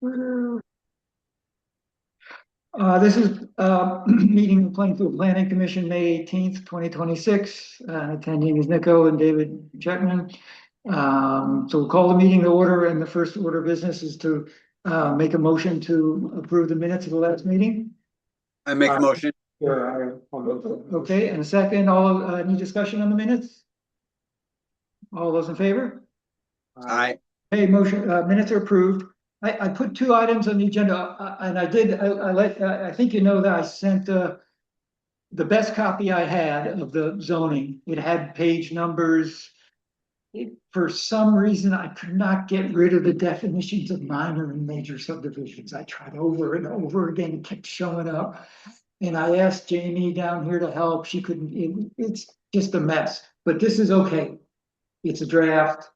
This is meeting the Plainfield Planning Commission, May 18th, 2026. Attending is Nico and David Checkman. So we'll call the meeting to order, and the first order of business is to make a motion to approve the minutes of the last meeting. I make a motion. Okay, and a second, any discussion on the minutes? All those in favor? Aye. Hey, minutes are approved. I put two items on the agenda, and I think you know that I sent the best copy I had of the zoning. It had page numbers. For some reason, I could not get rid of the definitions of minor and major subdivisions. I tried over and over again, it kept showing up. And I asked Jamie down here to help. She couldn't, it's just a mess, but this is okay. It's a draft.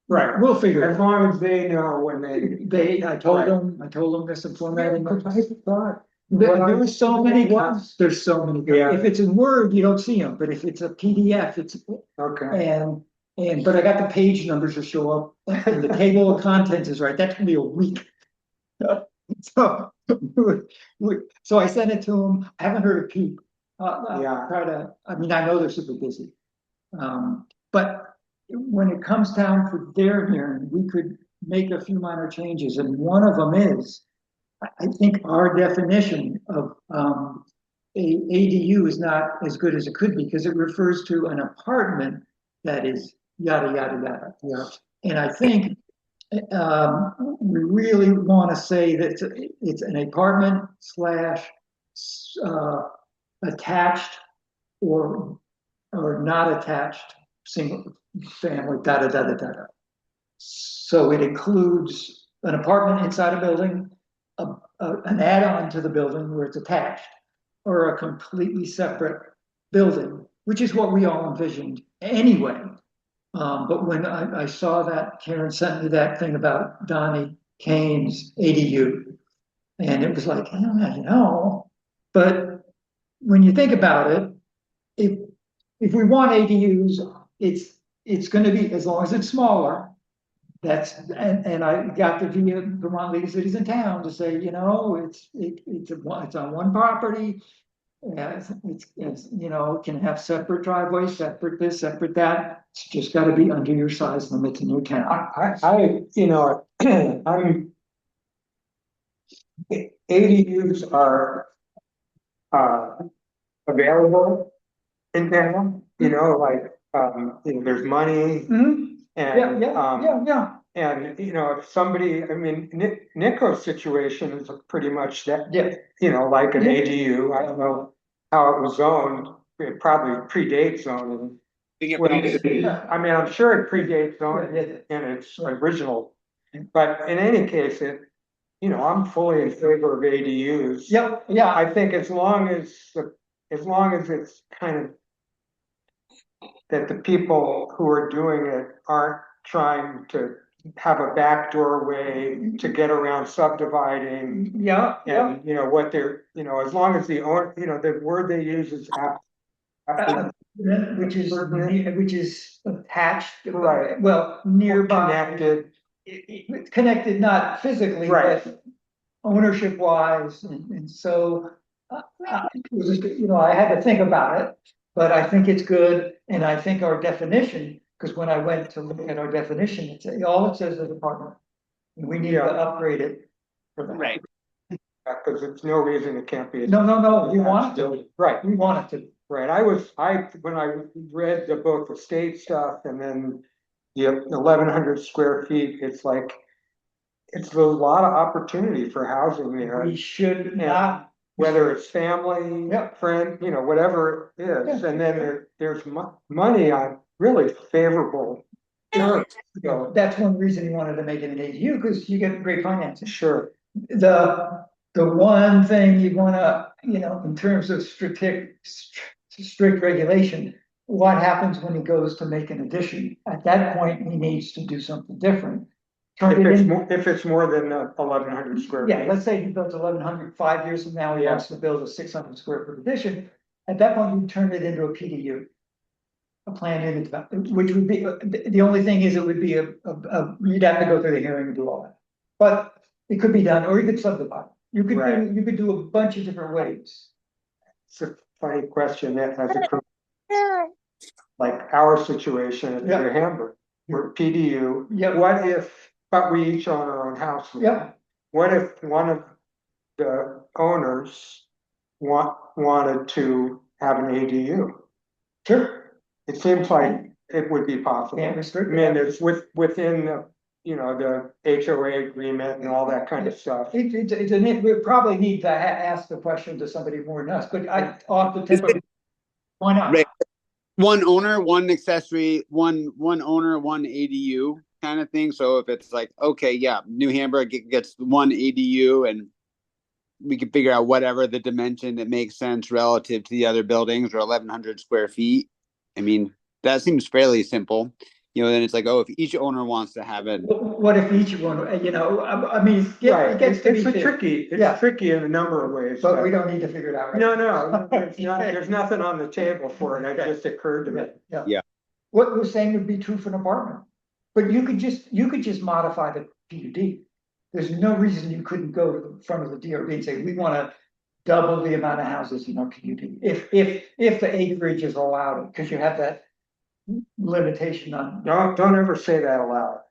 Right, We'll figure it as out. long as they know when I told them there's some formatting. thought. There were so many What? cuts, there's so many. Yeah. If it's in Word, you don't see them, but if it's a PDF, it's, Okay, but I got the page numbers to show up, and the table of contents is right, that's gonna be a week. So, so I sent it to them, I haven't heard a peep. Yeah. I mean, I know they're super busy. But when it comes down for their hearing, we could make a few minor changes, and one of them is, I think our definition of, ADU is not as good as it could be, because it refers to an apartment that is yada, yada, yada. yeah, And I think, we really want to say that it's an apartment slash, attached or not attached, single family, da, da, da, da, da, da. So it includes an apartment inside a building, an add-on to the building where it's attached, or a completely separate building, which is what we all envisioned anyway. But when I saw that, Karen sent me that thing about Donnie Kane's ADU, and it was like, but when you think about it, if we want ADUs, it's gonna be, as long as it's smaller. And I got the Vermont League of Cities and Towns to say, it's on one property. Yeah, it can have separate driveways, separate this, separate that. It's just gotta be under your size limits in your town. I'm. ADUs are. Available in town, there's money Mhm. Yeah, and, yeah. and, if somebody, I mean, Nico's situation is pretty much that, Yeah. like an Yeah. ADU. I don't know how it was zoned. It probably predates zoning. Well, I mean, I'm sure it predates zoning in its original, but in any case, I'm fully in favor of ADUs. Yep, yeah, I think as long as it's kind of that the people who are doing it aren't trying to have a backdoor way to get around subdividing. yeah. And, what they're, as long as the owner, the word they use is Which is attached. Right. Well, nearby. connected. It's connected, not physically, Right. but ownership wise, and so. I had to think about it, but I think it's good, and I think our definition, because when I went to look at our definition, all it says is apartment. And we need to upgrade it for that. Right. Because there's no reason it can't be. No, we want it to, Right. we want it to. Right, when I read both the state stuff and then the 1,100 square feet, it's like, it's a lot of opportunity for housing there. We should not. Whether it's family, Yep. friend, whatever it is, and then there's money on really favorable terms. So, That's one reason he wanted to make it an ADU, because you get great financing. sure, The one thing you wanna, in terms of strict regulation, what happens when he goes to make an addition? At that point, he needs to do something different. if it's more than 1,100 square Yeah, feet. let's say he builds 1,100, 5 years from now, he Yeah. wants to build a 600 square foot addition. At that point, you turn it into a PDU. A planned unit development, which would be, the only thing is, it would be you'd have to go through the hearing and do all that. But It could be done, or you could subdivide. Right. You could do a bunch of different ways. It's a funny question that has occurred. Like our situation at Yeah. New Hamburg, we're PDU. Yeah. What if, but we each own our own house. now. Yeah. What if one of the owners wanted to have an ADU? Sure. It seems like it would be possible. Can't I restrict mean, it. it's within the, the HOA agreement and all that kind of stuff. We probably need to ask the question to somebody more than us, but off the tip of, why not? Right. One owner, one accessory, one owner, one ADU kind of thing. So if it's like, okay, yeah, New Hamburg gets one ADU and we can figure out whatever the dimension that makes sense relative to the other buildings or 1,100 square feet. I mean, that seems fairly simple. Then it's like, oh, if each owner wants to have it. What if each one, I mean, Right, it gets to be. it's tricky in a number of ways. But we don't need to figure it out right No, now. there's nothing on the table for it. It just occurred to me. Yeah. What we're saying would be true for an apartment, but you could just modify the PUD. There's no reason you couldn't go to the front of the DRB and say, we want to double the amount of houses in our PUD. If the acreage is allowed, because you have that limitation on. Don't ever say that aloud.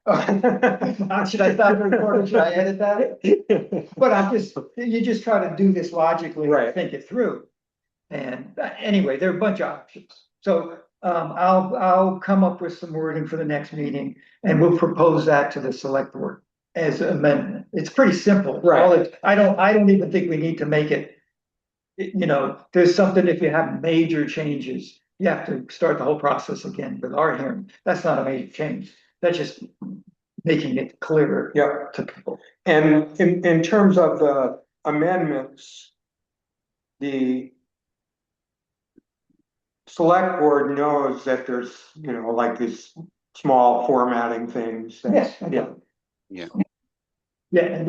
Should I stop the recording? Should I edit that? But you just try to do this logically, Right. and think it through. And anyway, there are a bunch of options. So I'll come up with some wording for the next meeting and we'll propose that to the select board as an amendment. It's pretty simple. Right. I don't even think we need to make it. There's something, if you have major changes, you have to start the whole process again with our hearing. That's not a major change. That's just making it clearer. Yeah. To people. And in terms of the amendments, the select board knows that there's, like these small formatting things. Yes. Yeah. Yeah, and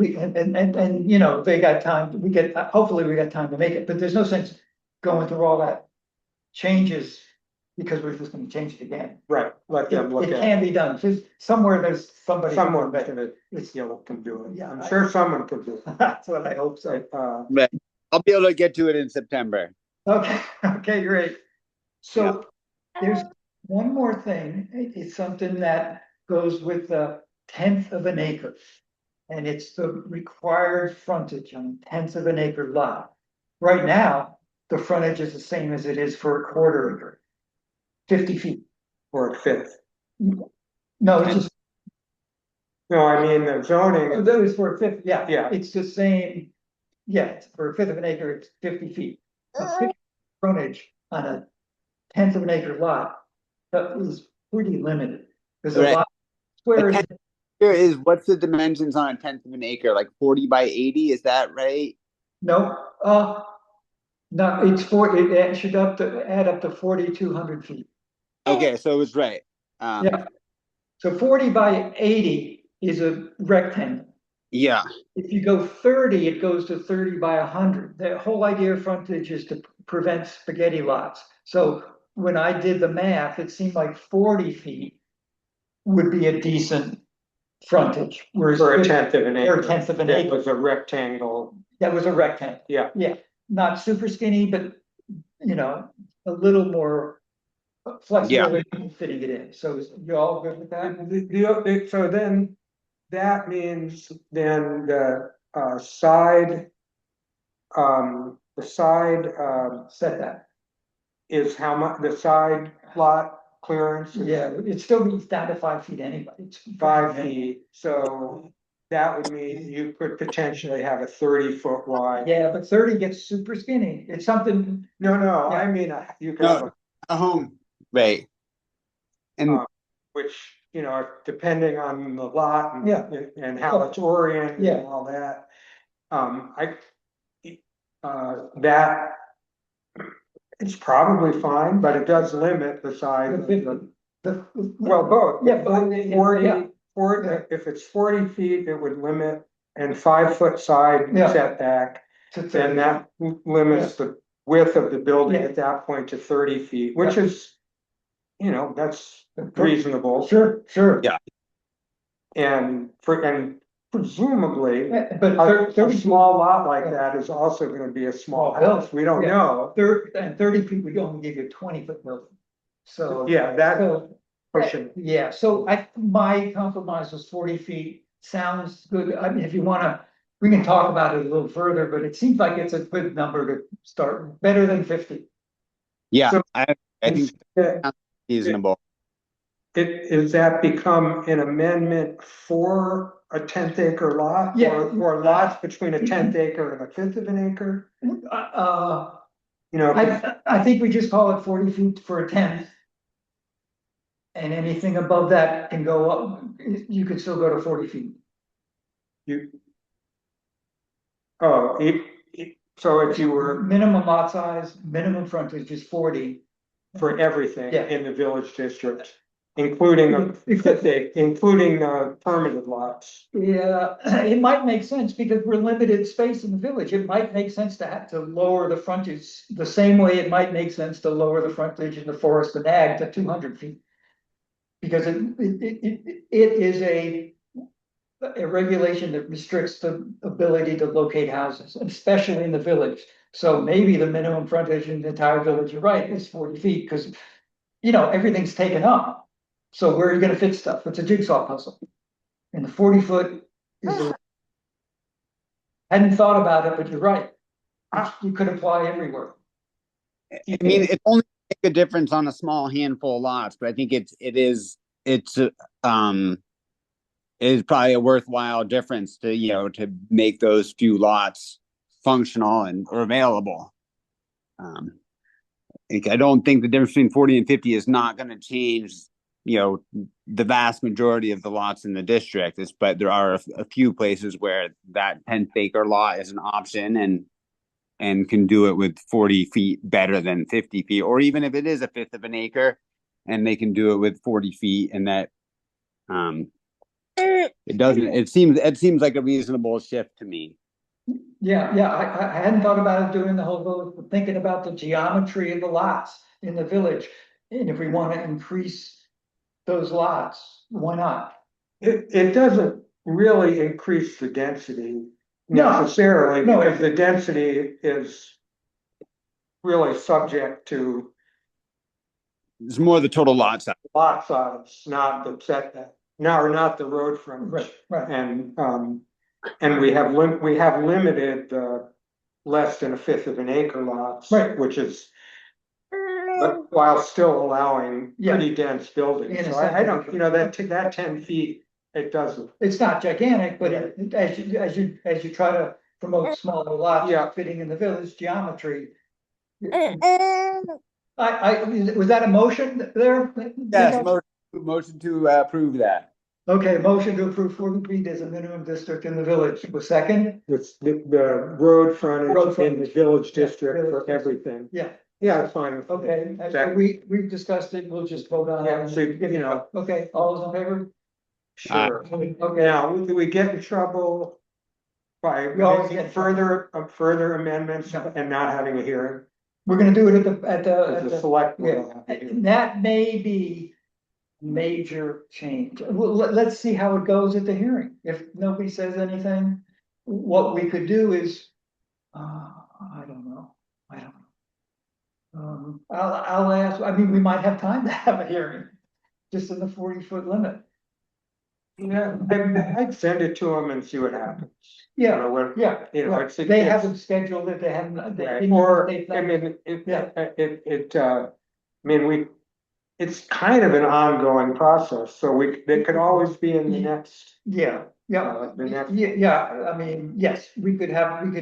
they got time, hopefully we got time to make it, but there's no sense going through all that changes because we're just gonna change it again. Right, let them look It at can be done, just somewhere there's somebody. someone that can do it. Yeah, I'm sure someone can do it. That's what I hope so. I'll be able to get to it in September. Okay, great. So there's one more thing. It's something that goes with the 1/10 of an acre. And it's the required frontage on 1/10 of an acre lot. Right now, the frontage is the same as it is for a 1/4 acre. 50 feet. Or a fifth. No, it's just, No, I mean, the zoning, that was for a fifth, yeah. Yeah. It's the same. Yeah, for a 1/5 of an acre, it's 50 feet. A 50 frontage on a 1/10 of an acre lot, that is pretty limited. Because a Right. lot square is. Here is what's the dimensions on a 1/10 of an acre, like 40 by 80, is that right? No, no, it should add up to 4,200 feet. Okay, so it was right. Yeah. So 40 by 80 is a rectangle. Yeah. If you go 30, it goes to 30 by 100. The whole idea of frontage is to prevent spaghetti lots. So when I did the math, it seemed like 40 feet would be a decent frontage. Whereas for a 1/10 of an acre. Or a 1/10 of an It acre. was a rectangle. That was a rectangle. Yeah. Yeah, not super skinny, but a little more flexible in fitting it in. So you all good with that? So then, that means then the side. The side Setback. is how much, the side lot clearance is Yeah, it still means down to 5 feet anyway. It's 5 feet, so that would mean you could potentially have a 30-foot wide. Yeah, but 30 gets super skinny. It's something. No, I mean, you could have A home. Right. And which, depending on the lot and, Yeah. and how it's oriented Yeah. and all that. That it's probably fine, but it does limit the size of well, both. Yeah, but 40, if it's 40 feet, it would limit and 5-foot side Yeah. setback. Then that limits the width of the building at that point to 30 feet, which is, that's reasonable. Sure. Yeah. And presumably, But a 30 small lot like that is also gonna be a small house, we don't Yeah. know. 30 feet would only give you a 20-foot building. So. Yeah, that So, pushing, yeah, so my compromise was 40 feet, sounds good, I mean, if you wanna, we can talk about it a little further, but it seems like it's a good number to start, better than 50. Yeah, So- I think that's reasonable. is that become an amendment for a 10th acre lot? Yeah. Or lots between a 10th acre and a fifth of an acre? You know, I think we just call it 40 feet for a 10th. And anything above that can go up, you could still go to 40 feet. you. Oh, so if you were Minimum lot size, minimum frontage is 40. for everything Yeah. in the village district, including permitted lots. Yeah, it might make sense because we're limited space in the village. It might make sense to have to lower the frontage the same way it might make sense to lower the frontage in the forest and ag to 200 feet. Because it is a regulation that restricts the ability to locate houses, especially in the village. So maybe the minimum frontage in the entire village, you're right, is 40 feet, because, you know, everything's taken up. So where are you gonna fit stuff? It's a jigsaw puzzle. And the 40-foot is, hadn't thought about it, but you're right. You could apply everywhere. I mean, it only make a difference on a small handful of lots, but I think it is probably a worthwhile difference to, you know, to make those few lots functional and or available. I don't think the difference between 40 and 50 is not going to change, you know, the vast majority of the lots in the district. But there are a few places where that 10th acre lot is an option and can do it with 40 feet better than 50 feet, or even if it is a fifth of an acre and they can do it with 40 feet, and that it seems like a reasonable shift to me. Yeah, I hadn't thought about it doing the whole village, thinking about the geometry of the lots in the village. And if we want to increase those lots, why not? It doesn't really increase the density No. necessarily, No. because the density is really subject to It's more the total lot size. lot size, not the setback, not the road frontage. Right. And we have limited, less than a fifth of an acre lots. Right. Which is, but while still allowing Yeah. pretty dense buildings, In a so I don't, sense. you know, that 10 feet, it doesn't. It's not gigantic, but as you try to promote smaller lots. Yeah. Fitting in the village geometry. Was that a motion there? Yes, motion to approve that. Okay, motion to approve 40 feet as a minimum district in the village. Was second? It's the road frontage Road in the frontage. village Yeah, district village for district. everything. Yeah. Yeah, it's fine. Okay, Second. we've discussed it. We'll just vote on Yeah, it. so, you know, Okay, all those in favor? sure. Okay, Now, do we get in trouble by We always making get in trouble. further amendments No. and not having a hearing? we're gonna do it at As a the, select board yeah, will have a hearing. and that may be major change. Well, let's see how it goes at the hearing. If nobody says anything, what we could do is, I don't know. I'll ask, I mean, we might have time to have a hearing, just in the 40-foot limit. Yeah, I'd send it to them and see what happens. Yeah, You know, what, yeah, you know, right. it's. They haven't scheduled it, they haven't. they Right, didn't- or, they've I not- mean, Yeah. I mean, it's kind of an ongoing process, so they could always be in the next. Yeah, The next. yeah, I mean, yes, we could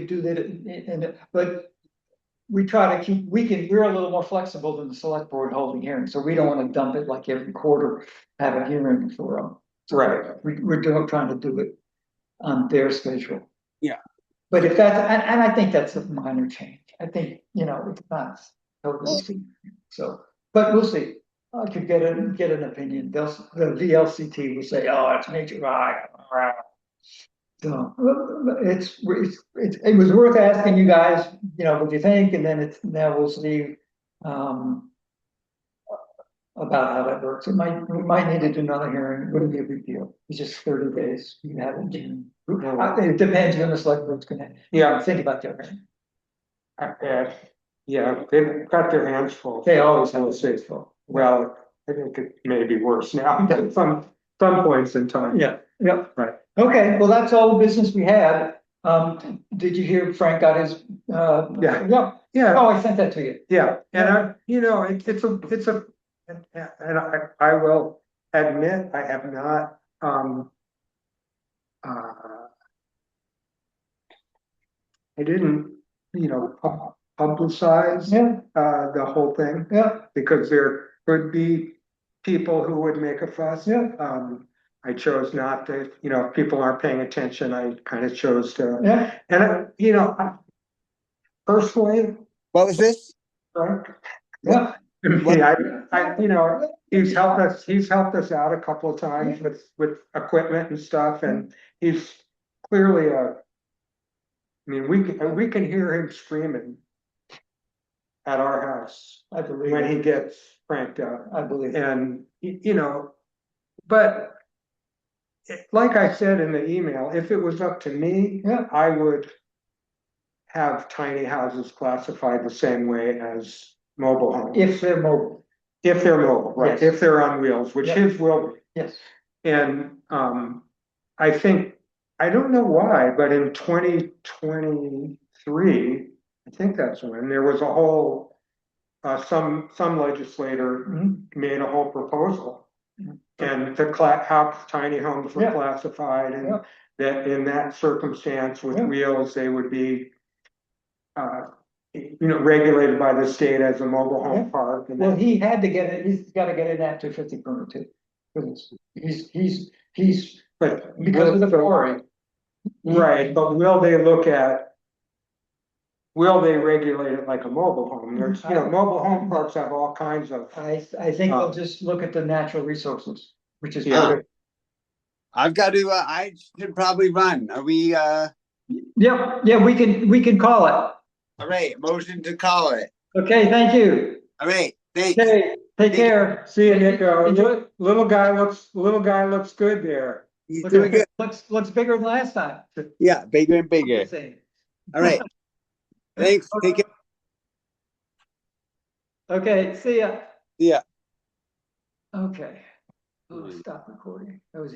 do that, but we try to keep, we're a little more flexible than the select board holding hearings, so we don't wanna dump it like every quarter, have a hearing for them. Right. We're trying to do it on their schedule. Yeah. But if that's, and I think that's a minor change, I think, you know, it's not totally, so, but we'll see. I could get an opinion, the VLCT will say, oh, it's major, so, it was worth asking you guys, you know, what you think, and then now we'll see. about how that works. We might need to do another hearing, it wouldn't be a big deal, it's just 30 days, you have it. It depends when the select board's gonna, think about their hearing. Yeah, they've got their hands full. They always have a say so. Well, I think it may be worse now than some points in time. Yeah, yeah. Right. Okay, well, that's all the business we had. Did you hear Frank got his, Yeah. Yeah, Yeah, oh, I sent that to you. yeah, and it's a, and I will admit, I have not, I didn't, publicize, Yeah, the whole thing, yeah, because there could be people who would make a fuss. yeah, I chose not to, if people aren't paying attention, I kind of chose to, yeah. and personally, What was this? Frank. Yeah. Yeah, he's helped us out a couple of times with equipment and stuff, and he's clearly we can hear him screaming at our house I believe when it. he gets cranked up. I believe it. And, but like I said in the email, if it was up to me, Yeah. I would have tiny houses classified the same way as mobile homes. If they're mobile, If they're mobile, right, Yes. if they're on wheels, which Yeah. his will be. yes. And, I think, I don't know why, but in 2023, I think that's when, there was a whole, some legislator Mhm. made a whole proposal. Mhm. And how tiny homes were Yeah. classified, and Yeah. that in that circumstance with Yeah. wheels, they would be, regulated by the state as a mobile Yeah. home park. And Well, that- he had to get it, he's gotta get an Act 250 permit too. Because he's, But because of the quarry. right, but will they regulate it like a mobile home? There's, mobile home parks have all kinds of. I think they'll just look at the natural resources, which is Yeah. perfect. I've got to, I should probably run. Are we, Yep, yeah, we can call it. all right, motion to call it. Okay, thank you. All right, thanks. Okay, take care. See you, Nico. Enjoy. Little guy looks good there. He's doing good. Looks bigger than last time. Yeah, bigger and bigger. All right. Thanks. Take care. Okay, see ya. Yeah. Okay. Oh, stop recording. That was easy.